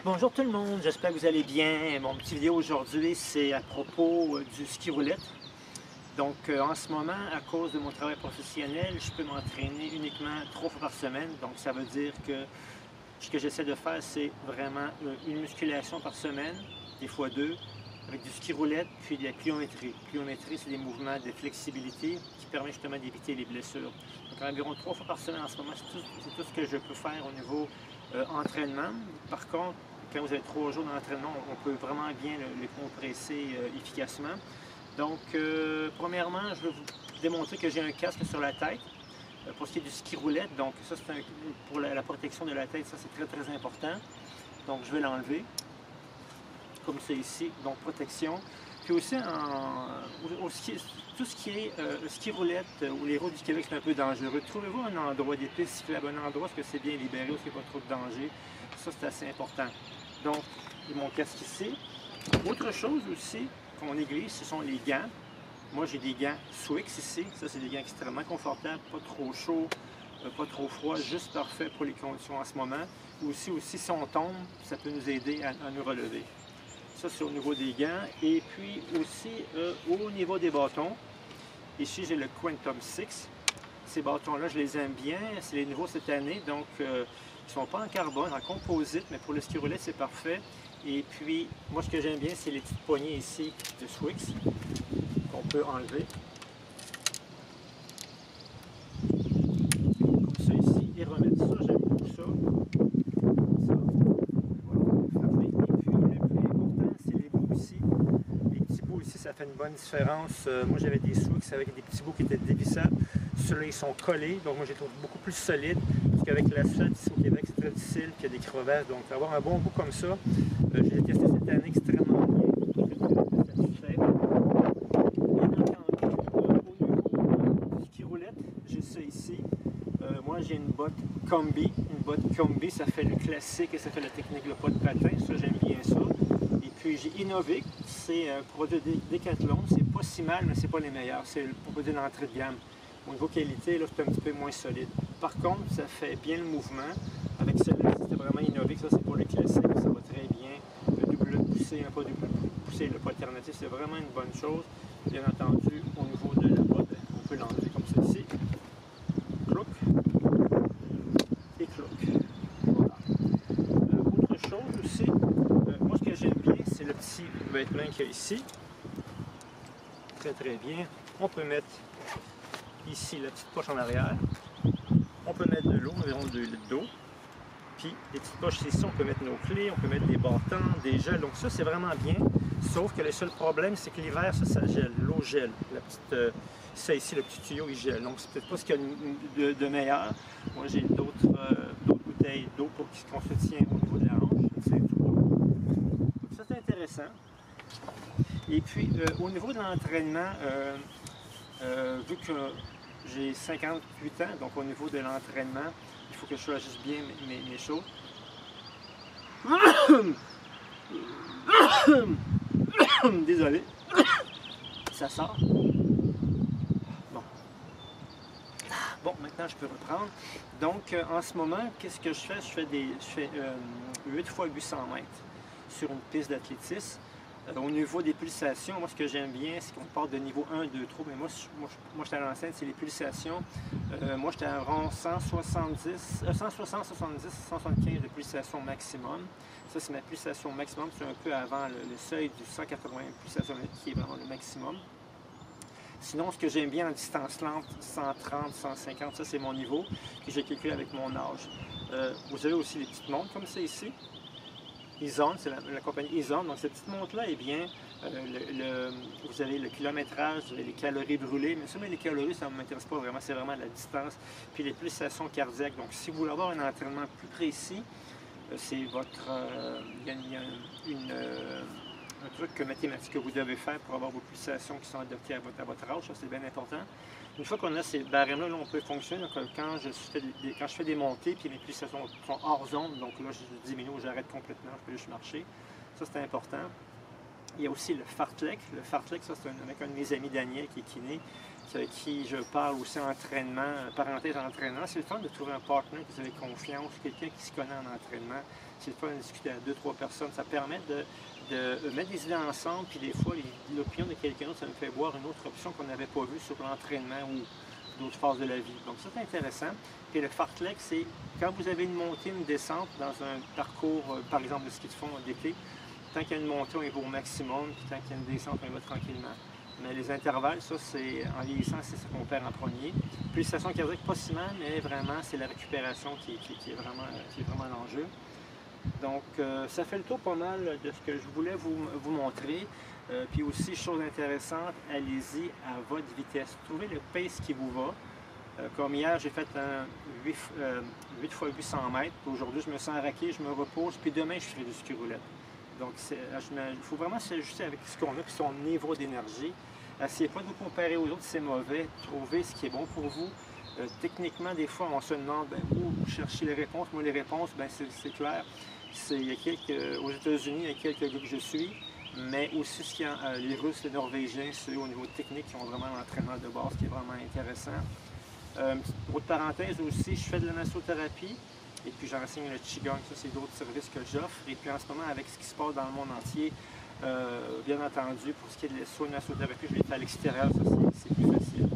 Bonjour tout le monde, j'espère que vous allez bien. Mon petit vidéo aujourd'hui, c'est à propos du ski roulette. Donc en ce moment, à cause de mon travail professionnel, je peux m'entraîner uniquement 3 fois par semaine. Donc ça veut dire que ce que j'essaie de faire, c'est vraiment une musculation par semaine, des fois 2, avec du ski roulette, puis de la pliométrie. Pliométrie, c'est des mouvements de flexibilité qui permettent justement d'éviter les blessures. Donc environ 3 fois par semaine en ce moment, c'est tout ce que je peux faire au niveau entraînement. Par contre, quand vous avez 3 jours d'entraînement, on peut vraiment bien le compresser efficacement. Donc, premièrement, je vais vous démontrer que j'ai un casque sur la tête pour ce qui est du ski roulette. Donc, ça, c'est pour la protection de la tête, ça, c'est très, très important. Donc, je vais l'enlever, comme c'est ici. Donc, protection. Puis aussi, tout ce qui est ski roulette ou les routes du Québec, c'est un peu dangereux. Trouvez-vous un endroit, des pistes cyclables, un endroit où c'est bien libéré, où il n'y a pas trop de danger. Ça, c'est assez important. Donc, mon casque ici. Autre chose aussi qu'on néglige, ce sont les gants. Moi, j'ai des gants Swix ici. Ça, c'est des gants extrêmement confortables, pas trop chaud, pas trop froid, juste parfait pour les conditions en ce moment. Aussi, si on tombe, ça peut nous aider à nous relever. Ça, c'est au niveau des gants. Et puis aussi, au niveau des bâtons, ici, j'ai le Quantum 6. Ces bâtons-là, je les aime bien. C'est les nouveaux cette année, donc ils ne sont pas en carbone, en composite, mais pour le ski roulette, c'est parfait. Et puis, moi, ce que j'aime bien, c'est les petites poignées ici de Swix qu'on peut enlever. Comme ça ici, et remettre ça. J'aime beaucoup ça. Ça. Voilà, et puis, le plus important, c'est les bouts ici. Les petits bouts ici, ça fait une bonne différence. Moi, j'avais des Swix avec des petits bouts qui étaient dévissables. Ceux-là, ils sont collés, donc moi, je les trouve beaucoup plus solides. Parce qu'avec l'asphalte ici au Québec, c'est très difficile, puis il y a des crevasses. Donc, avoir un bon bout comme ça, je l'ai testé cette année extrêmement bien. Très, très satisfait. Bien entendu, au niveau du ski roulette, j'ai ça ici. Moi, j'ai une botte combi. Une botte combi, ça fait le classique et ça fait la technique, le pas de patin. Ça, j'aime bien ça. Et puis, j'ai Innovic. C'est un produit Decathlon. C'est pas si mal, mais c'est pas les meilleurs. C'est pour produit d'entrée de gamme. Au niveau qualité, là, c'est un petit peu moins solide. Par contre, ça fait bien le mouvement. Avec celle-là, c'était vraiment Innovic. Ça, c'est pour les classiques. Ça va très bien. Le double poussé, pas double poussé, le pas alternatif, c'est vraiment une bonne chose. Bien entendu, au niveau de la botte, on peut l'enlever comme ceci. Clouc. Et clouc. Voilà. Autre chose aussi, moi, ce que j'aime bien, c'est le petit vêtement qu'il y a ici. Très, très bien. On peut mettre ici la petite poche en arrière. On peut mettre de l'eau, environ 2 litres d'eau. Puis les petites poches ici, on peut mettre nos clés, on peut mettre des bâtons, des gels. Donc ça, c'est vraiment bien. Sauf que le seul problème, c'est que l'hiver, ça gèle. L'eau gèle. La petite, ça ici, le petit tuyau, il gèle. Donc c'est peut-être pas ce qu'il y a de meilleur. Moi, j'ai d'autres bouteilles d'eau pour qu'on se tient au niveau de la hanche. C'est tout. Donc ça, c'est intéressant. Et puis, au niveau de l'entraînement, vu que j'ai 58 ans, donc au niveau de l'entraînement, il faut que je choisisse bien mes choses. Désolé, ça sort. Bon, maintenant je peux reprendre. Donc, en ce moment, qu'est-ce que je fais? Je fais 8 x 800 mètres sur une piste d'athlétisme. Au niveau des pulsations, moi ce que j'aime bien, c'est qu'on part de niveau 1, 2, 3, mais moi j'étais à l'enceinte, c'est les pulsations. Moi j'étais à environ 160, 170, 175 de pulsation maximum. Ça c'est ma pulsation maximum, c'est un peu avant le seuil du 180 pulsations qui est vraiment le maximum. Sinon, ce que j'aime bien en distance lente, 130, 150, ça c'est mon niveau que j'ai calculé avec mon âge. Vous avez aussi les petites montres comme ça ici. Izone, c'est la compagnie Izone. Donc cette petite montre-là, eh bien, vous avez le kilométrage, vous avez les calories brûlées, mais ça, les calories, ça ne m'intéresse pas vraiment, c'est vraiment la distance, puis les pulsations cardiaques. Donc si vous voulez avoir un entraînement plus précis, c'est votre... il y a un truc mathématique que vous devez faire pour avoir vos pulsations qui sont adaptées à votre âge, ça c'est bien important. Une fois qu'on a ces barèmes-là, on peut fonctionner. Donc, quand je fais des montées, puis mes pulsations sont hors zone, donc là je diminue ou j'arrête complètement, je peux juste marcher. Ça c'est important. Il y a aussi le fartlek. Le fartlek, ça c'est avec un de mes amis, Daniel, qui est kiné, avec qui je parle aussi entraînement, parenthèse entraînement, c'est le fun de trouver un partenaire que vous avez confiance, quelqu'un qui se connaît en entraînement. C'est le fun de discuter à 2-3 personnes. Ça permet de mettre des idées ensemble, puis des fois, l'opinion de quelqu'un d'autre, ça me fait voir une autre option qu'on n'avait pas vue sur l'entraînement ou d'autres phases de la vie. Donc ça, c'est intéressant. Puis le fartlek, c'est quand vous avez une montée, une descente dans un parcours, par exemple, de ski de fond d'été, tant qu'il y a une montée, on est au maximum, puis tant qu'il y a une descente, on va tranquillement. Mais les intervalles, ça, c'est en vieillissant, c'est ce qu'on perd en premier. Puis, station cardiaque, pas si mal, mais vraiment, c'est la récupération qui est vraiment l'enjeu. Donc, ça fait le tour pas mal de ce que je voulais vous montrer. Puis aussi, chose intéressante, allez-y à votre vitesse. Trouvez le pace qui vous va. Comme hier, j'ai fait un 8 x 800 mètres. Aujourd'hui, je me sens raqué, je me repose, puis demain, je ferai du ski roulette. Donc, il faut vraiment s'ajuster avec ce qu'on a, puis son niveau d'énergie. Essayez pas de vous comparer aux autres, c'est mauvais. Trouvez ce qui est bon pour vous. Techniquement, des fois, on se demande où chercher les réponses. Moi, les réponses, c'est clair. Aux États-Unis, il y a quelques groupes que je suis, mais aussi les Russes, les Norvégiens, ceux au niveau technique qui ont vraiment l'entraînement de base qui est vraiment intéressant. Autre parenthèse aussi, je fais de la massothérapie et puis j'enseigne le Qigong, ça c'est d'autres services que j'offre. Et puis en ce moment, avec ce qui se passe dans le monde entier, bien entendu, pour ce qui est de la massothérapie, je l'ai fait à l'extérieur, ça c'est plus facile.